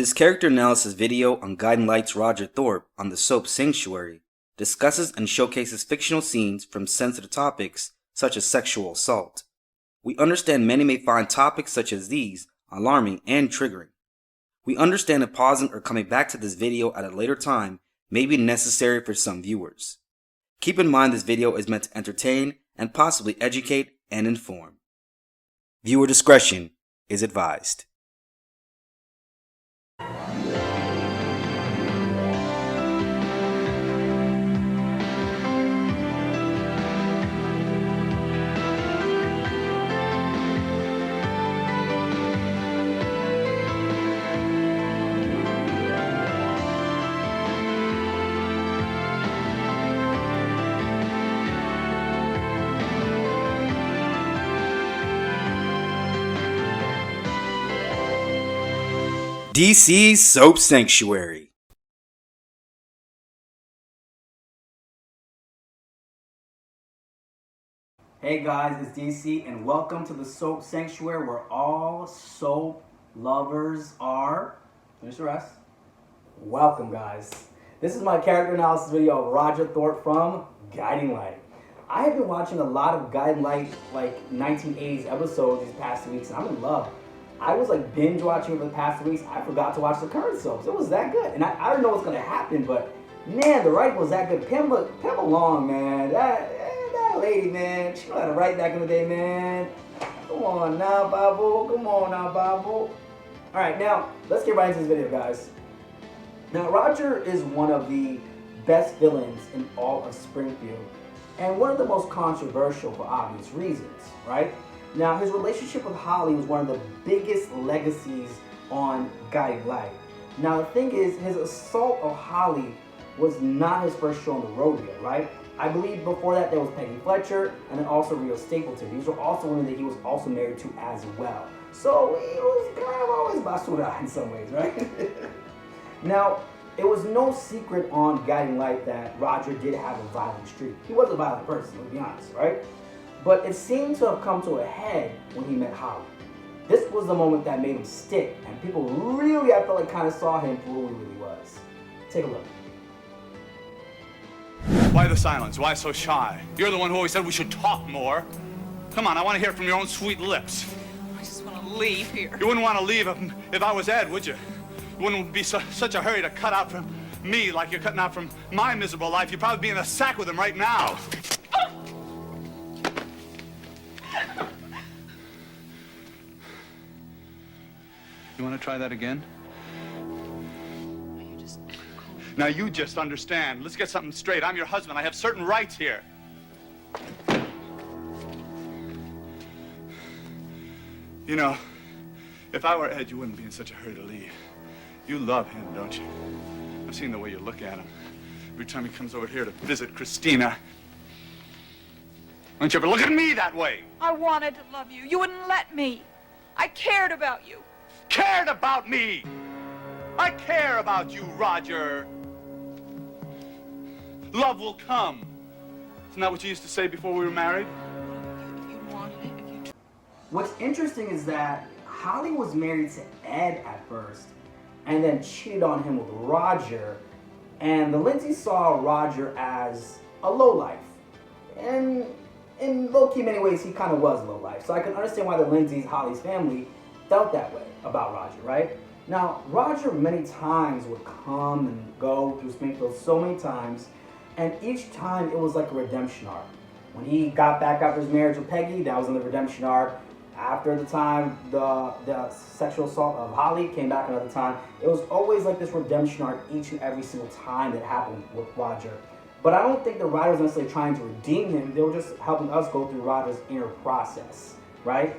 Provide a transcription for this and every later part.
This character analysis video on Guiding Light's Roger Thorpe on the soap Sanctuary discusses and showcases fictional scenes from sensitive topics such as sexual assault. We understand many may find topics such as these alarming and triggering. We understand that pausing or coming back to this video at a later time may be necessary for some viewers. Keep in mind this video is meant to entertain and possibly educate and inform. Viewer discretion is advised. DC's Soap Sanctuary. Hey guys, it's DC and welcome to the Soap Sanctuary where all soap lovers are. Finish the rest. Welcome guys. This is my character analysis video of Roger Thorpe from Guiding Light. I have been watching a lot of Guiding Light 1980s episodes these past weeks and I'm in love. I was binge watching for the past 2 weeks. I forgot to watch the current soaps. It was that good. And I don't know what's going to happen, but man, the writing was that good. Pamela Long, man. That lady, man. She know how to write back in the day, man. Come on now, Bible. Come on now, Bible. Alright, now, let's get right into this video, guys. Now, Roger is one of the best villains in all of Springfield. And one of the most controversial for obvious reasons, right? Now, his relationship with Holly was one of the biggest legacies on Guiding Light. Now, the thing is, his assault of Holly was not his first show on the rodeo, right? I believe before that there was Peggy Fletcher and then also Rio Stapleton. These were also women that he was also married to as well. So, he was kind of always basura in some ways, right? Now, it was no secret on Guiding Light that Roger did have a violent streak. He was a violent person, let's be honest, right? But it seemed to have come to a head when he met Holly. This was the moment that made him stick, and people really, I felt like, kind of saw him for who he really was. Take a look. Why the silence? Why so shy? You're the one who always said we should talk more. Come on, I want to hear it from your own sweet lips. I just want to leave here. You wouldn't want to leave if I was Ed, would you? You wouldn't be such a hurry to cut out from me like you're cutting out from my miserable life. You'd probably be in the sack with him right now. You want to try that again? Now you just understand. Let's get something straight. I'm your husband. I have certain rights here. You know, if I were Ed, you wouldn't be in such a hurry to leave. You love him, don't you? I've seen the way you look at him. Every time he comes over here to visit Christina. Don't you ever look at me that way? I wanted to love you. You wouldn't let me. I cared about you. Cared about me! I care about you, Roger. Love will come. Isn't that what you used to say before we were married? If you wanted it, What's interesting is that Holly was married to Ed at first, and then cheated on him with Roger, and the Lindsays saw Roger as a lowlife. And in low-key many ways, he kind of was lowlife. So I can understand why the Lindsays, Holly's family, felt that way about Roger, right? Now, Roger many times would come and go through Springfield so many times, and each time it was like a redemption arc. When he got back after his marriage with Peggy, that was in the redemption arc. After the time the sexual assault of Holly came back another time, it was always like this redemption arc each and every single time that happened with Roger. But I don't think the writers were necessarily trying to redeem him. They were just helping us go through Roger's inner process, right?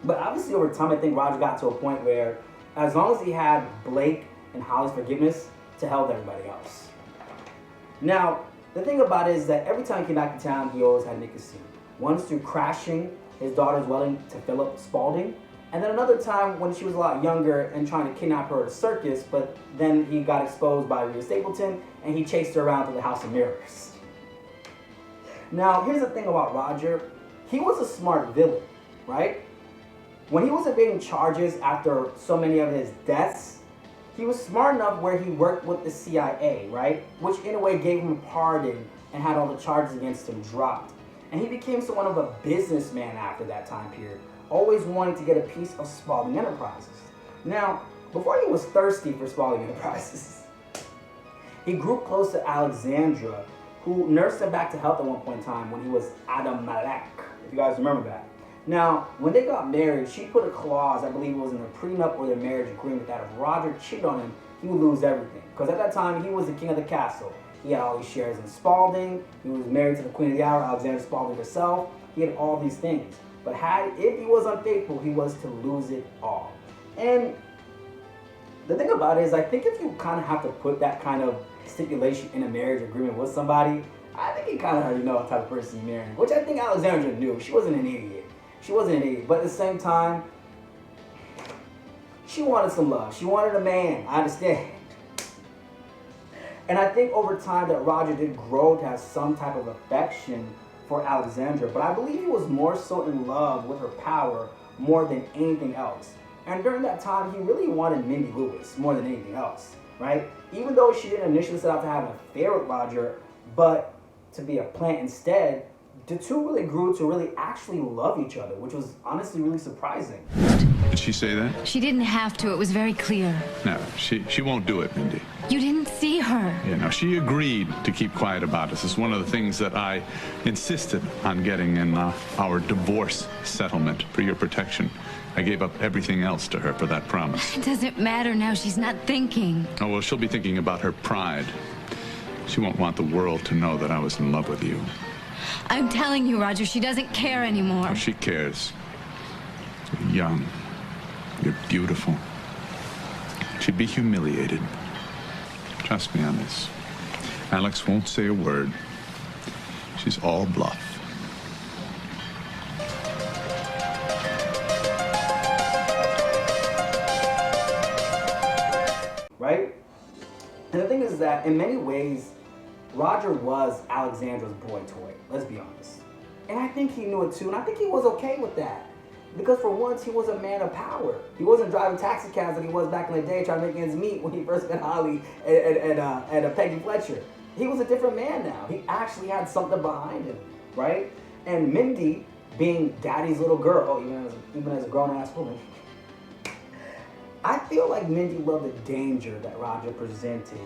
But obviously over time, I think Roger got to a point where as long as he had Blake and Holly's forgiveness, to hell with everybody else. Now, the thing about it is that every time he came back to town, he always had to make a scene. Once through crashing his daughter's wedding to Philip Spaulding, and then another time when she was a lot younger and trying to kidnap her at a circus, but then he got exposed by Rita Stapleton and he chased her around to the House of Mirrors. Now, here's the thing about Roger. He was a smart villain, right? When he was evading charges after so many of his deaths, he was smart enough where he worked with the CIA, right? Which in a way gave him a pardon and had all the charges against him dropped. And he became somewhat of a businessman after that time period, always wanting to get a piece of Spalding Enterprises. Now, before he was thirsty for Spalding Enterprises, he grew close to Alexandra, who nursed him back to health at one point in time when he was Adam Malek, if you guys remember that. Now, when they got married, she put a clause, I believe it was in their prenup or their marriage agreement, that if Roger cheated on him, he would lose everything. Because at that time, he was the king of the castle. He had all these shares in Spalding. He was married to the Queen of the Hour, Alexandra Spalding herself. He had all these things. But if he was unfaithful, he was to lose it all. And the thing about it is, I think if you kind of have to put that kind of stipulation in a marriage agreement with somebody, I think you kind of already know what type of person you're marrying. Which I think Alexandra knew. She wasn't an idiot. She wasn't an idiot. But at the same time, she wanted some love. She wanted a man. I understand. And I think over time that Roger did grow to have some type of affection for Alexandra. But I believe he was more so in love with her power more than anything else. And during that time, he really wanted Mindy Lewis more than anything else, right? Even though she didn't initially set out to have an affair with Roger, but to be a plant instead, the two really grew to really actually love each other, which was honestly really surprising. Did she say that? She didn't have to. It was very clear. No, she won't do it, Mindy. You didn't see her. You know, she agreed to keep quiet about us. It's one of the things that I insisted on getting in our divorce settlement for your protection. I gave up everything else to her for that promise. It doesn't matter now. She's not thinking. Oh, well, she'll be thinking about her pride. She won't want the world to know that I was in love with you. I'm telling you, Roger, she doesn't care anymore. Oh, she cares. You're young. You're beautiful. She'd be humiliated. Trust me on this. Alex won't say a word. She's all bluff. Right? And the thing is that in many ways, Roger was Alexandra's boy toy, let's be honest. And I think he knew it too, and I think he was okay with that. Because for once, he was a man of power. He wasn't driving taxi cabs like he was back in the day trying to make ends meet when he first met Holly and Peggy Fletcher. He was a different man now. He actually had something behind him, right? And Mindy, being daddy's little girl, even as a grown-ass woman, I feel like Mindy loved the danger that Roger presented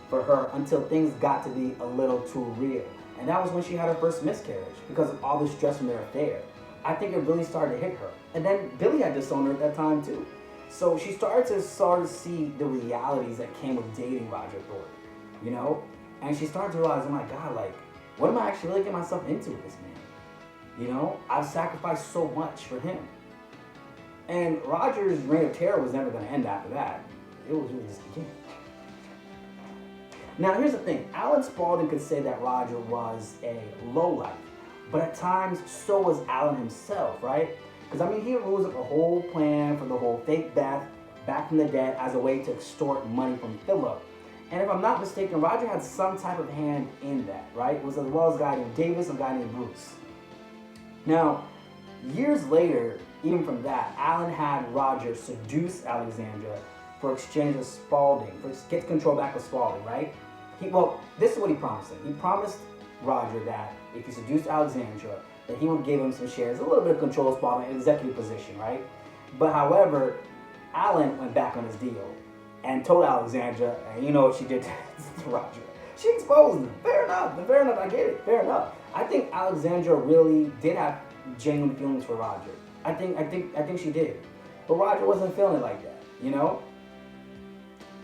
for her until things got to be a little too real. And that was when she had her first miscarriage because of all the stress from their affair. I think it really started to hit her. And then Billy had disowned her at that time too. So she started to sort of see the realities that came with dating Roger Thorpe, you know? And she started to realize, oh my God, like, what am I actually really getting myself into with this man? You know, I've sacrificed so much for him. And Roger's reign of terror was never going to end after that. It was really just beginning. Now, here's the thing. Alan Spalding could say that Roger was a lowlife, but at times, so was Alan himself, right? Because, I mean, he rules up a whole plan for the whole fake Beth back from the dead as a way to extort money from Philip. And if I'm not mistaken, Roger had some type of hand in that, right? It was as well as a guy named Davis and a guy named Bruce. Now, years later, even from that, Alan had Roger seduce Alexandra for exchange of Spalding, for get control back of Spalding, right? This is what he promised him. He promised Roger that if he seduced Alexandra, that he would give him some shares, a little bit of control of Spalding, an executive position, right? But however, Alan went back on his deal and told Alexandra, and you know what she did to Roger. She exposed him. Fair enough, I get it, fair enough. I think Alexandra really did have genuine feelings for Roger. I think she did. But Roger wasn't feeling it like that, you know?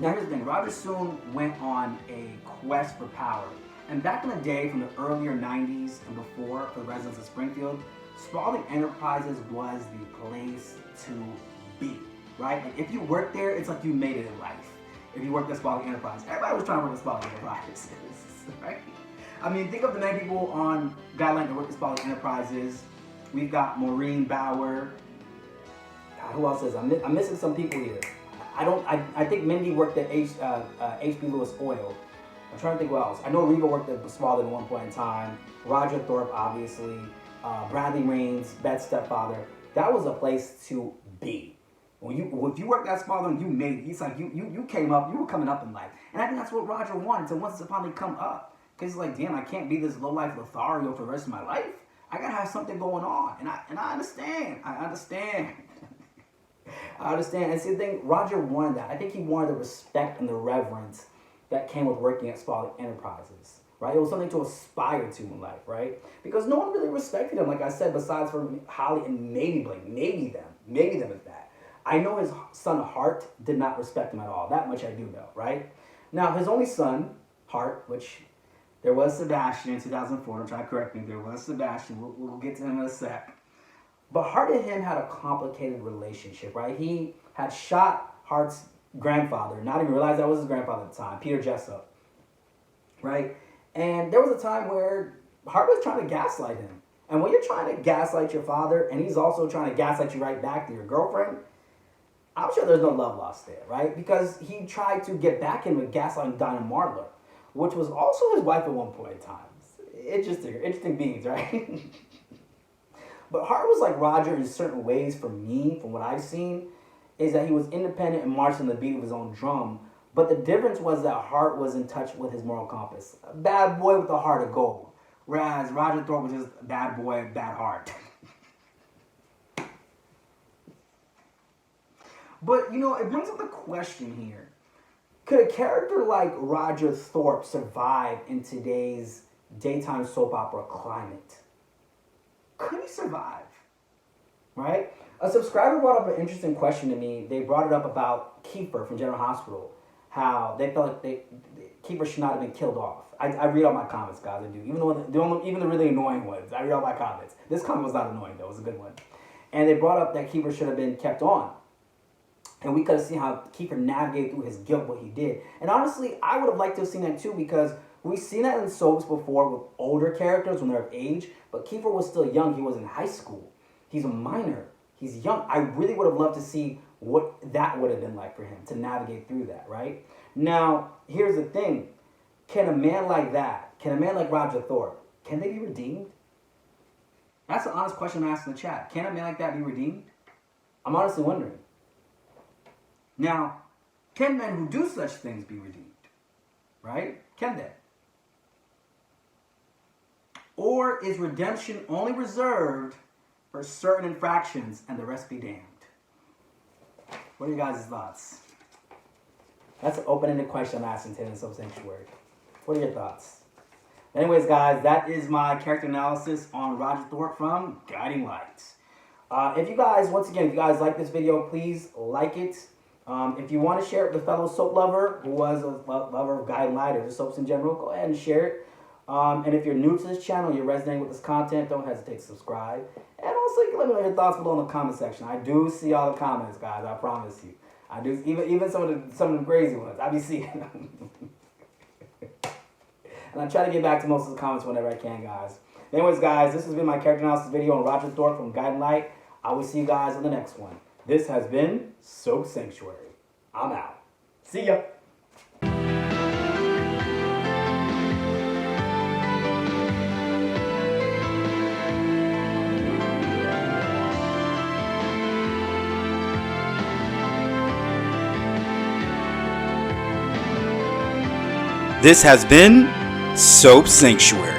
Now here's the thing, Roger soon went on a quest for power. And back in the day, from the earlier 90s and before, for the residents of Springfield, Spalding Enterprises was the place to be, right? Like if you worked there, it's like you made it in life. If you worked at Spalding Enterprise, everybody was trying to work at Spalding Enterprises, right? I mean, think of the many people on Guideline that work at Spalding Enterprises. We've got Maureen Bauer. God, who else is? I'm missing some people here. I think Mindy worked at H.B. Lewis Oil. I'm trying to think who else. I know Reva worked at Spalding at one point in time. Roger Thorpe, obviously. Bradley Raines, Beth's stepfather. That was a place to be. If you worked that small, then you made it. He's like, you came up, you were coming up in life. And I think that's what Roger wanted, to once to finally come up. Because he's like, damn, I can't be this low-life Lothario for the rest of my life. I gotta have something going on. And I understand. I understand. I understand. And see, the thing, Roger wanted that. I think he wanted the respect and the reverence that came with working at Spaulding Enterprises. Right? It was something to aspire to in life, right? Because no one really respected him, like I said, besides for Holly and maybe Blake. Maybe them. Maybe them is that. I know his son Hart did not respect him at all. That much I do know, right? Now, his only son, Hart, which there was Sebastian in 2004. Don't try to correct me. There was Sebastian. We'll get to him in a sec. But Hart and him had a complicated relationship, right? He had shot Hart's grandfather, not even realized that was his grandfather at the time, Peter Jessup, right? And there was a time where Hart was trying to gaslight him. And when you're trying to gaslight your father, and he's also trying to gaslight you right back to your girlfriend, I'm sure there's no love lost there, right? Because he tried to get back in with gaslighting Dinah Marlar, which was also his wife at one point in time. Interesting beings, right? But Hart was like Roger in certain ways for me, from what I've seen, is that he was independent and marched on the beat of his own drum. But the difference was that Hart was in touch with his moral compass. A bad boy with a heart of gold. Whereas Roger Thorpe was just a bad boy, bad heart. But, you know, it brings up the question here. Could a character like Roger Thorpe survive in today's daytime soap opera climate? Could he survive? Right? A subscriber brought up an interesting question to me. They brought it up about Kiefer from General Hospital. How they felt like Kiefer should not have been killed off. I read all my comments, guys. I do. Even the really annoying ones. I read all my comments. This comment was not annoying, though. It was a good one. And they brought up that Kiefer should have been kept on. And we could have seen how Kiefer navigated through his guilt, what he did. And honestly, I would have liked to have seen that too, because we've seen that in soaps before with older characters when they're of age. But Kiefer was still young. He was in high school. He's a minor. He's young. I really would have loved to see what that would have been like for him to navigate through that, right? Now, here's the thing. Can a man like that, can a man like Roger Thorpe, can they be redeemed? That's an honest question I'm asking in the chat. Can a man like that be redeemed? I'm honestly wondering. Now, can men who do such things be redeemed? Right? Can they? Or is redemption only reserved for certain infractions and the rest be damned? What are your guys' thoughts? That's an open-ended question I'm asking today in Soap Sanctuary. What are your thoughts? Anyways, guys, that is my character analysis on Roger Thorpe from Guiding Lights. If you guys like this video, please like it. If you want to share it with a fellow soap lover who was a lover of Guiding Light or just soaps in general, go ahead and share it. And if you're new to this channel, you're resonating with this content, don't hesitate to subscribe. And also, you can let me know your thoughts below in the comment section. I do see all the comments, guys. I promise you. I do, even some of the crazy ones. I be seeing them. And I try to get back to most of the comments whenever I can, guys. Anyways, guys, this has been my character analysis video on Roger Thorpe from Guiding Light. I will see you guys in the next one. This has been Soap Sanctuary. I'm out. See ya. This has been Soap Sanctuary.